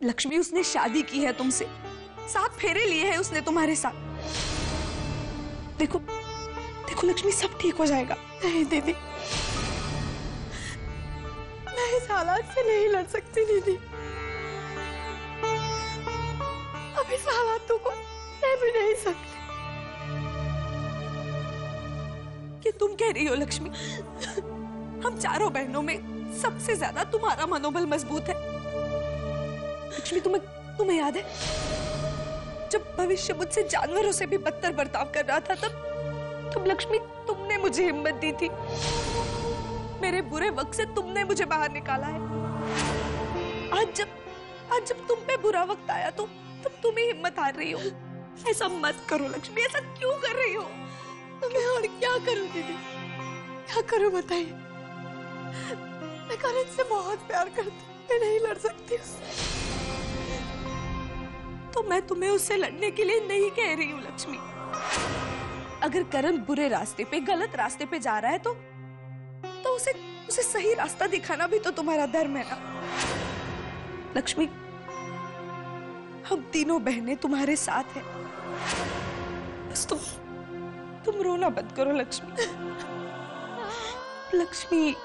लक्ष्मी, उसने शादी की है तुमसे, 7 फेरे लिए हैं उसने तुम्हारे साथ। देखो देखो लक्ष्मी, सब ठीक हो जाएगा। नहीं दीदी, मैं इस हालात से नहीं लड़ सकती दीदी। अब इस हालातों को मैं भी नहीं सकती। क्या तुम कह रही हो लक्ष्मी? हम चारों बहनों में सबसे ज्यादा तुम्हारा मनोबल मजबूत है। लक्ष्मी, तुम्हें याद है जब भविष्य मुझसे जानवरों से भी बदतर बर्ताव कर रहा था, तब लक्ष्मी तुमने मुझे हिम्मत दी थी। मेरे बुरे वक्त से तुमने मुझे बाहर निकाला है। आज जब तुम पे बुरा वक्त आया तो तब तुम ही हिम्मत हार रही हो। ऐसा मत करो लक्ष्मी, ऐसा क्यों कर रही हो? तो मैं और क्या करूं दीदी, क्या करूं बताइए? मैं करण से बहुत प्यार करती हूँ, मैं नहीं लड़ सकती उससे। तो मैं तुम्हें उससे लड़ने के लिए नहीं कह रही हूँ लक्ष्मी। अगर करण बुरे रास्ते पे, गलत रास्ते पे जा रहा है तो उसे सही रास्ता दिखाना भी तो तुम्हारा धर्म है ना लक्ष्मी। हम तीनों बहनें तुम्हारे साथ हैं। बस तुम रोना बंद करो लक्ष्मी। लक्ष्मी,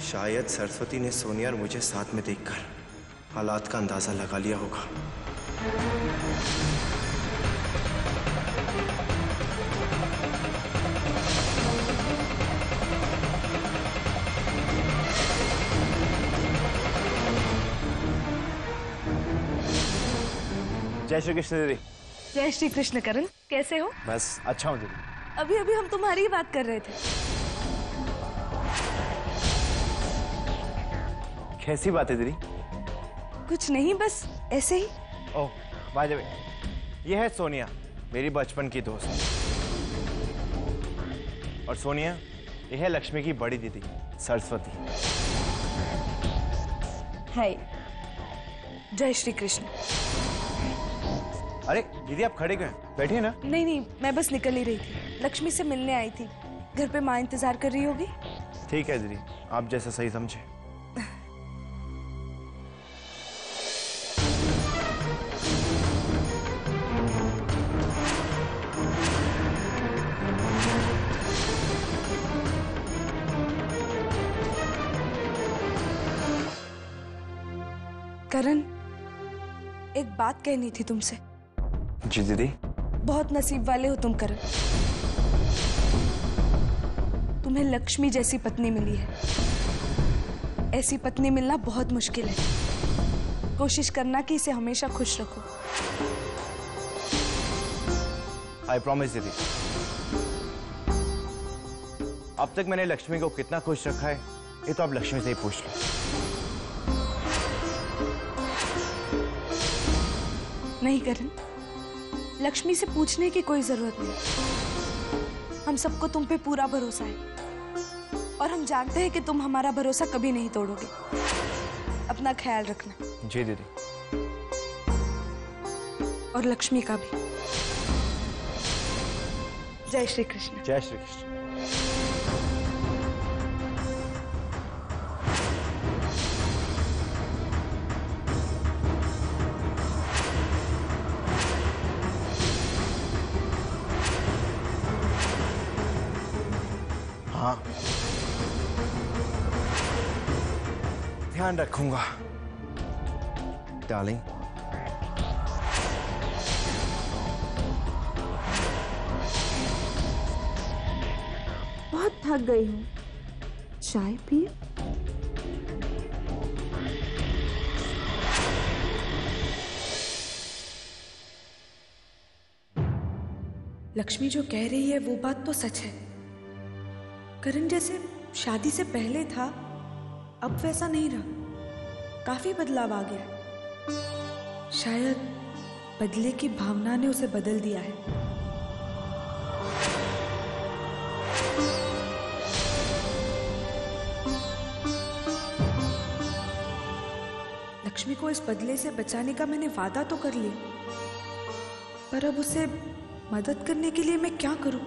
शायद सरस्वती ने सोनिया और मुझे साथ में देखकर हालात का अंदाजा लगा लिया होगा। जय श्री कृष्ण दीदी। जय श्री कृष्ण करण, कैसे हो? बस अच्छा हूँ दीदी। अभी अभी हम तुम्हारी ही बात कर रहे थे। कैसी बात है दीदी? कुछ नहीं, बस ऐसे ही। ओह बाय द वे, ये है सोनिया, मेरी बचपन की दोस्त। और सोनिया, ये है लक्ष्मी की बड़ी दीदी सरस्वती। हाय, जय श्री कृष्ण। अरे दीदी आप खड़े क्यों हैं? बैठिए ना। नहीं, मैं बस निकल ही रही थी, लक्ष्मी से मिलने आई थी। घर पे माँ इंतजार कर रही होगी। ठीक है दीदी, आप जैसा सही समझे। करण, एक बात कहनी थी तुमसे। जी दीदी। बहुत नसीब वाले हो तुम करण, तुम्हें लक्ष्मी जैसी पत्नी मिली है। ऐसी पत्नी मिलना बहुत मुश्किल है। कोशिश करना कि इसे हमेशा खुश रखो। आई प्रॉमिस दीदी। अब तक मैंने लक्ष्मी को कितना खुश रखा है, ये तो आप लक्ष्मी से ही पूछ लो। नहीं करण, लक्ष्मी से पूछने की कोई जरूरत नहीं। हम सबको तुम पे पूरा भरोसा है और हम जानते हैं कि तुम हमारा भरोसा कभी नहीं तोड़ोगे। अपना ख्याल रखना। जी दीदी। और लक्ष्मी का भी। जय श्री कृष्ण। जय श्री कृष्ण। हाँ, ध्यान रखूंगा डार्लिंग। बहुत थक गई हूँ, चाय पिए? लक्ष्मी जो कह रही है वो बात तो सच है। करण जैसे शादी से पहले था, अब वैसा नहीं रहा। काफी बदलाव आ गया है। शायद बदले की भावना ने उसे बदल दिया है। लक्ष्मी को इस बदले से बचाने का मैंने वादा तो कर लिया, पर अब उसे मदद करने के लिए मैं क्या करूं?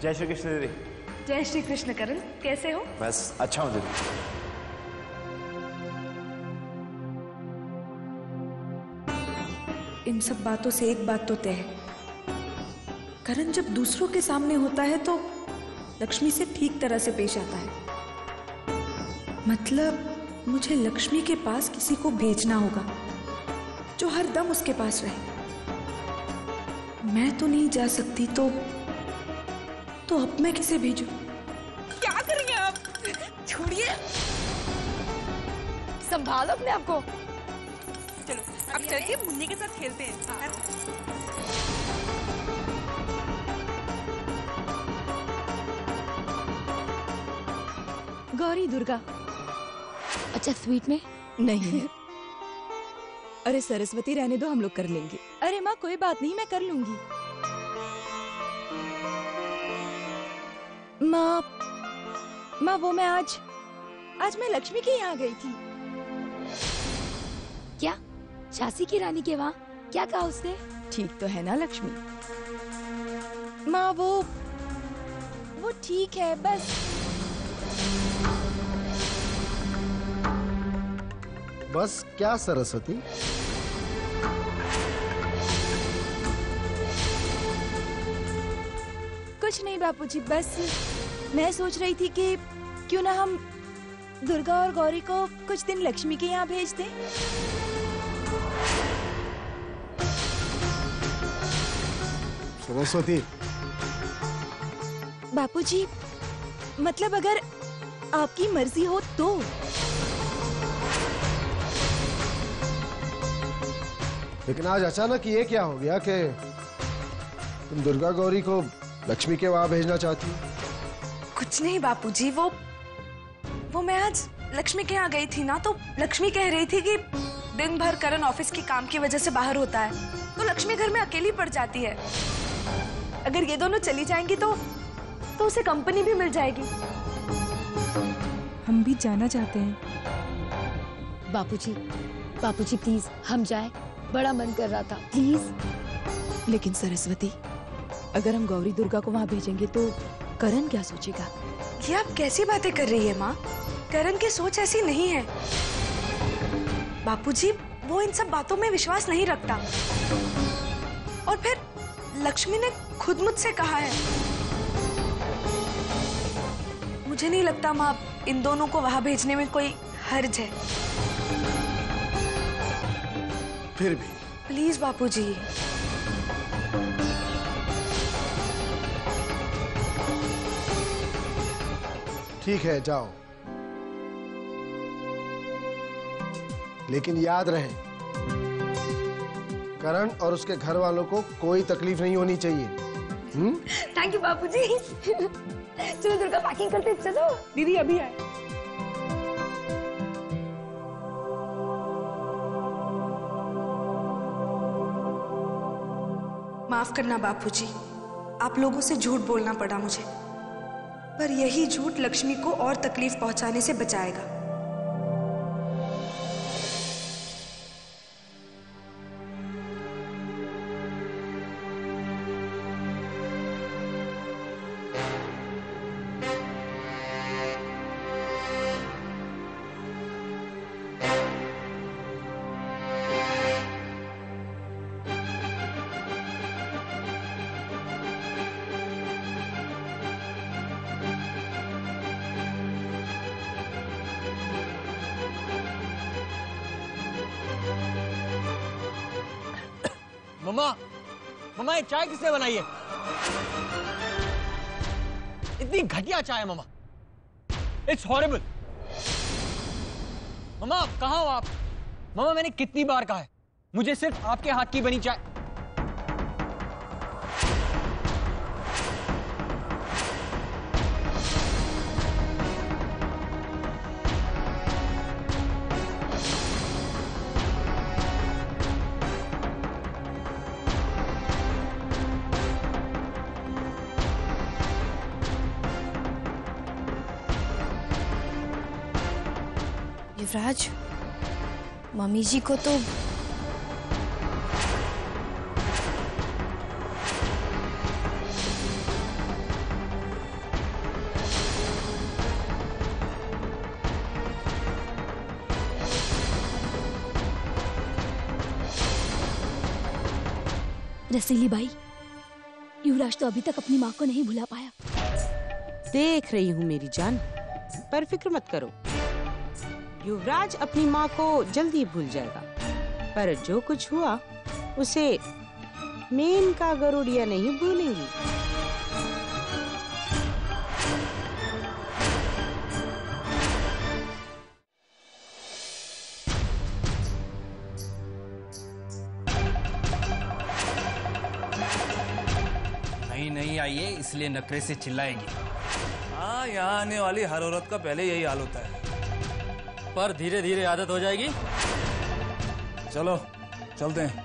जय श्री कृष्ण दीदी। जय श्री कृष्ण करण, कैसे हो? बस अच्छा हूँ दीदी। इन सब बातों से एक बात तो तय है, करण जब दूसरों के सामने होता है तो लक्ष्मी से ठीक तरह से पेश आता है। मतलब मुझे लक्ष्मी के पास किसी को भेजना होगा जो हर दम उसके पास रहे। मैं तो नहीं जा सकती, तो अब मैं किसे भेजूं? क्या कर रही हैं आप? छोड़िए, संभालो अपने आप को। चलो अब चलिए मुन्नी के साथ खेलते हैं। गौरी दुर्गा। अच्छा स्वीट में नहीं। अरे सरस्वती रहने दो, हम लोग कर लेंगे। अरे माँ कोई बात नहीं, मैं कर लूंगी। माँ वो मैं आज मैं लक्ष्मी के यहाँ गई थी। क्या? झांसी की रानी के वहाँ क्या कहा उसने? ठीक तो है ना लक्ष्मी? माँ वो ठीक है, बस बस क्या सरस्वती? कुछ नहीं बापूजी, बस मैं सोच रही थी कि क्यों ना हम दुर्गा और गौरी को कुछ दिन लक्ष्मी के यहाँ भेज दें। सरस्वती, बापूजी मतलब अगर आपकी मर्जी हो तो। लेकिन आज अचानक ये क्या हो गया कि तुम दुर्गा गौरी को लक्ष्मी के वहां भेजना चाहती हो? कुछ नहीं बापूजी, वो मैं आज लक्ष्मी के यहाँ गई थी ना, तो लक्ष्मी कह रही थी कि दिन भर करण ऑफिस के काम की वजह से बाहर होता है, तो लक्ष्मी घर में अकेली पड़ जाती है। अगर ये दोनों चली जाएंगी तो उसे कंपनी भी मिल जाएगी। हम भी जाना चाहते हैं। बापूजी प्लीज हम जाए, बड़ा मन कर रहा था, प्लीज। लेकिन सरस्वती, अगर हम गौरी दुर्गा को वहाँ भेजेंगे तो करण क्या सोचेगा? ये आप कैसी बातें कर रही है माँ? करण की सोच ऐसी नहीं है। बापूजी वो इन सब बातों में विश्वास नहीं रखता, और फिर लक्ष्मी ने खुद मुझसे कहा है। मुझे नहीं लगता माँ इन दोनों को वहां भेजने में कोई हर्ज है। फिर भी प्लीज बापूजी। ठीक है, जाओ, लेकिन याद रहे करण और उसके घर वालों को कोई तकलीफ नहीं होनी चाहिए। थैंक यू बापूजी। चलो दुर्गा पैकिंग करते, चलो। दीदी अभी आए। माफ करना बापूजी, आप लोगों से झूठ बोलना पड़ा मुझे, पर यही झूठ लक्ष्मी को और तकलीफ पहुंचाने से बचाएगा। मम्मा ये चाय किसने बनाई है? इतनी घटिया चाय है मम्मा, इट्स हॉरिबल। मम्मा कहाँ हो आप? मम्मा मैंने कितनी बार कहा है मुझे सिर्फ आपके हाथ की बनी चाय। युवराज, मम्मी जी को तो रसीली बाई, युवराज तो अभी तक अपनी माँ को नहीं भुला पाया। देख रही हूँ मेरी जान, पर फिक्र मत करो, युवराज अपनी माँ को जल्दी भूल जाएगा। पर जो कुछ हुआ उसे मेनका गरुड़िया नहीं भूलेंगी। नहीं आई है इसलिए नखरे से चिल्लाएगी। हाँ, यहाँ आने वाली हर औरत का पहले यही हाल होता है, पर धीरे धीरे आदत हो जाएगी। चलो चलते हैं।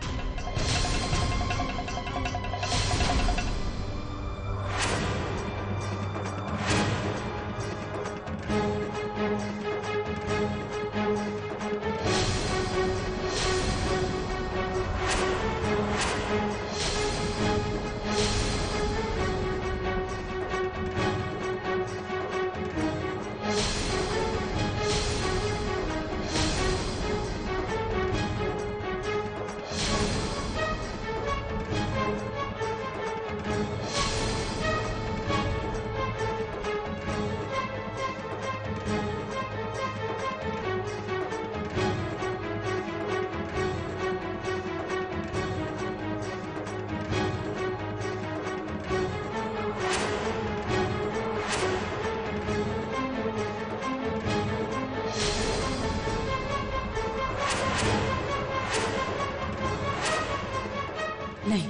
नहीं,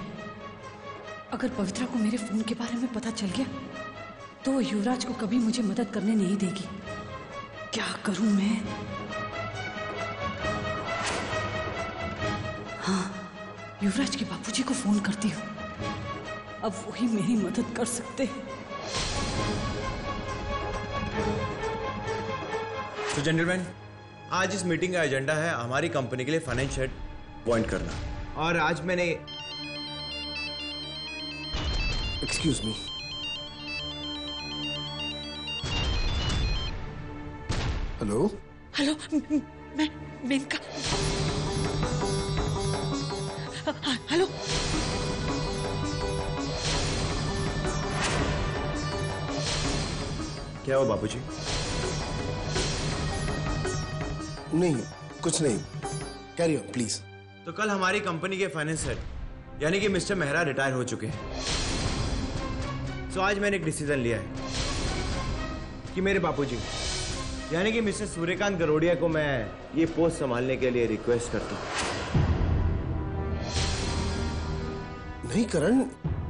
अगर पवित्रा को मेरे फोन के बारे में पता चल गया तो वो युवराज को कभी मुझे मदद करने नहीं देगी। क्या करूं मैं? हाँ, युवराज के बापूजी को फोन करती हूँ, अब वही मेरी मदद कर सकते हैं। तो जेंटलमैन, आज इस मीटिंग का एजेंडा है हमारी कंपनी के लिए फाइनेंस हेड अपॉइंट करना। और आज मैंने एक्सक्यूज मी, हेलो हेलो, मैं मेनका। हेलो, क्या हो बाबूजी? नहीं, कुछ नहीं, कैरी ऑन प्लीज। तो कल हमारी कंपनी के फाइनेंस हेड यानी कि मिस्टर मेहरा रिटायर हो चुके हैं। तो आज मैंने एक डिसीजन लिया है कि मेरे बापूजी यानी कि मिस्टर सूर्यकांत गरोड़िया को मैं ये पोस्ट संभालने के लिए रिक्वेस्ट करता हूँ। नहीं करण,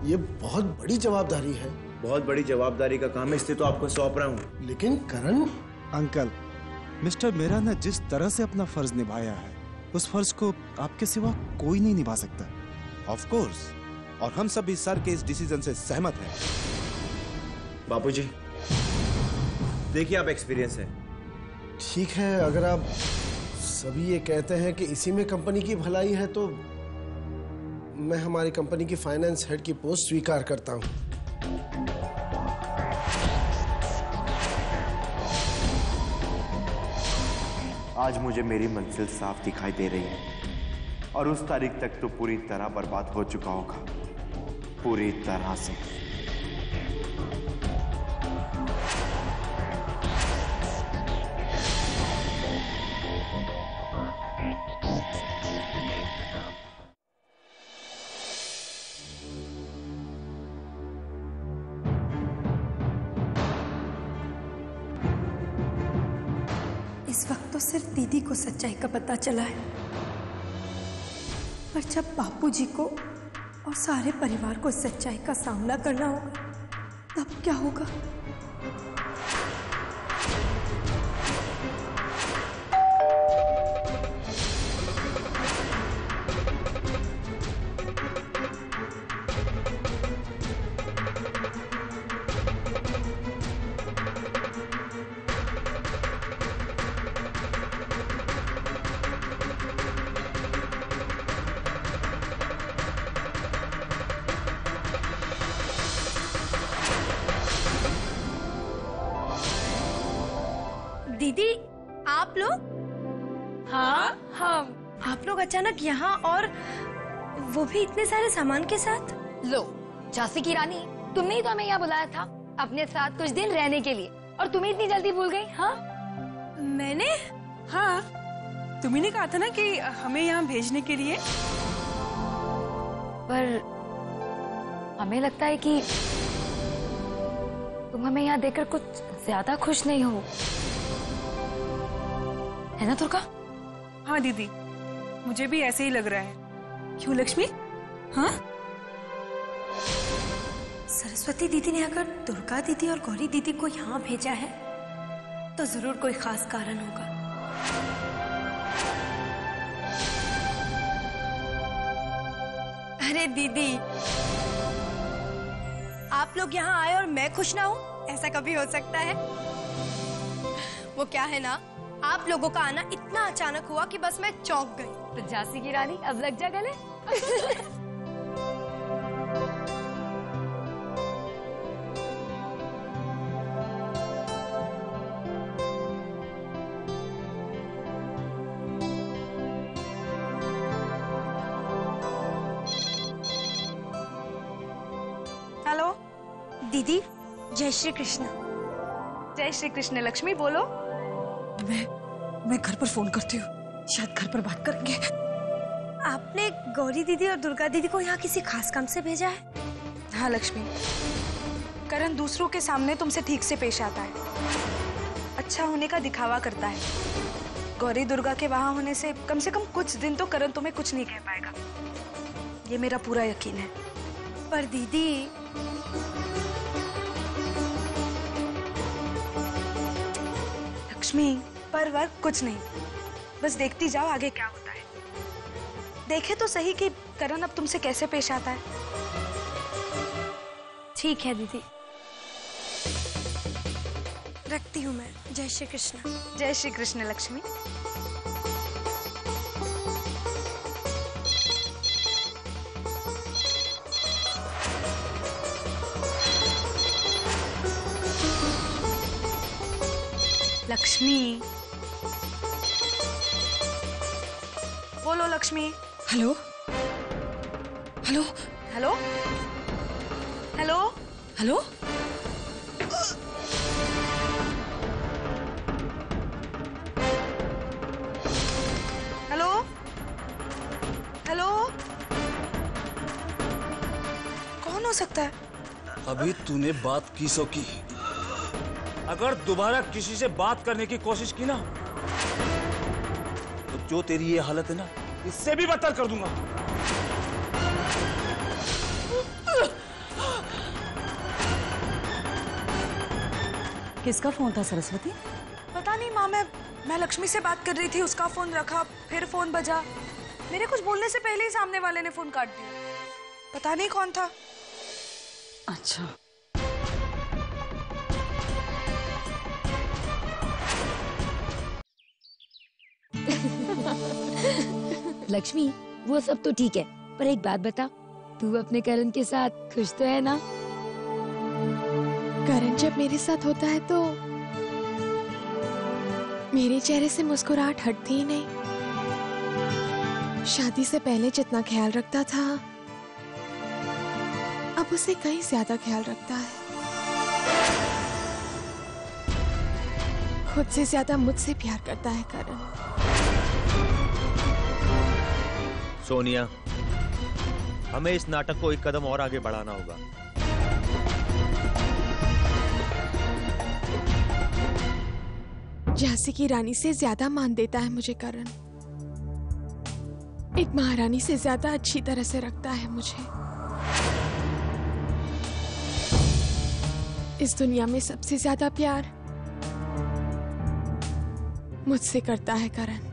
ये बहुत बड़ी जवाबदारी है। बहुत बड़ी जवाबदारी का काम है, इसलिए तो आपको सौंप रहा हूँ। लेकिन करण, अंकल, मिस्टर मेहरा ने जिस तरह से अपना फर्ज निभाया है, उस फर्ज को आपके सिवा कोई नहीं निभा सकता। ऑफ कोर्स, और हम सभी सर के इस डिसीजन से सहमत हैं। बापूजी, देखिए आप एक्सपीरियंस है। ठीक है, अगर आप सभी ये कहते हैं कि इसी में कंपनी की भलाई है तो मैं हमारी कंपनी की फाइनेंस हेड की पोस्ट स्वीकार करता हूं। आज मुझे मेरी मंजिल साफ दिखाई दे रही है और उस तारीख तक तो पूरी तरह बर्बाद हो चुका होगा, पूरी तरह से। इस वक्त तो सिर्फ दीदी को सच्चाई का पता चला है, पर जब बापूजी को और सारे परिवार को सच्चाई का सामना करना होगा तब क्या होगा? दीदी आप लोग? हाँ आप लोग अचानक यहाँ, और वो भी इतने सारे सामान के साथ? लो झांसी की रानी, तुमने ही तो हमें यहाँ बुलाया था अपने साथ कुछ दिन रहने के लिए, और तुम्हें इतनी जल्दी भूल गई? हाँ मैंने? हाँ, तुम्ही ने कहा था ना कि हमें यहाँ भेजने के लिए। पर हमें लगता है कि तुम हमें यहाँ देखकर कुछ ज्यादा खुश नहीं हो, है ना दुर्गा? हाँ दीदी, मुझे भी ऐसे ही लग रहा है। क्यों लक्ष्मी? हाँ, सरस्वती दीदी ने अगर दुर्गा दीदी और गौरी दीदी को यहाँ भेजा है तो जरूर कोई खास कारण होगा। अरे दीदी, आप लोग यहाँ आए और मैं खुश ना हूँ, ऐसा कभी हो सकता है? वो क्या है ना, आप लोगों का आना इतना अचानक हुआ कि बस मैं चौंक गई। तो झांसी की रानी अब लग जा गले। हेलो दीदी, जय श्री कृष्ण। जय श्री कृष्ण। लक्ष्मी बोलो। मैं घर पर फोन करती हूँ, शायद घर पर बात करेंगे। आपने गौरी दीदी और दुर्गा दीदी को यहाँ किसी खास काम से भेजा है? हाँ लक्ष्मी, करण दूसरों के सामने तुमसे ठीक से पेश आता है, अच्छा होने का दिखावा करता है। गौरी दुर्गा के वहां होने से कम कुछ दिन तो करण तुम्हें कुछ नहीं कह पाएगा, ये मेरा पूरा यकीन है। पर दीदी, लक्ष्मी, पर वर्क कुछ नहीं, बस देखती जाओ आगे क्या होता है। देखे तो सही कि करण अब तुमसे कैसे पेश आता है। ठीक है दीदी, रखती हूँ मैं। जय श्री कृष्ण। जय श्री कृष्ण लक्ष्मी। लक्ष्मी, बोलो Lakshmi. Hello hello hello hello hello. Hello hello, कौन हो सकता है? अभी तूने बात की सो की, अगर दोबारा किसी से बात करने की कोशिश की ना तो जो तेरी ये हालत है ना, इससे भी बदतर कर दूंगा। किसका फोन था सरस्वती? पता नहीं माँ, मैं लक्ष्मी से बात कर रही थी, उसका फोन रखा, फिर फोन बजा, मेरे कुछ बोलने से पहले ही सामने वाले ने फोन काट दिया। पता नहीं कौन था। अच्छा, लक्ष्मी, वो सब तो ठीक है, पर एक बात बता, तू अपने करण के साथ खुश तो है ना? करण जब मेरे साथ होता है तो मेरे चेहरे से मुस्कुराहट हटती ही नहीं। शादी से पहले जितना ख्याल रखता था, अब उसे कहीं ज्यादा ख्याल रखता है। खुद से ज्यादा मुझसे प्यार करता है करण। सोनिया, हमें इस नाटक को एक कदम और आगे बढ़ाना होगा। झांसी की रानी से ज्यादा मान देता है मुझे करण। एक महारानी से ज्यादा अच्छी तरह से रखता है मुझे। इस दुनिया में सबसे ज्यादा प्यार मुझसे करता है करण।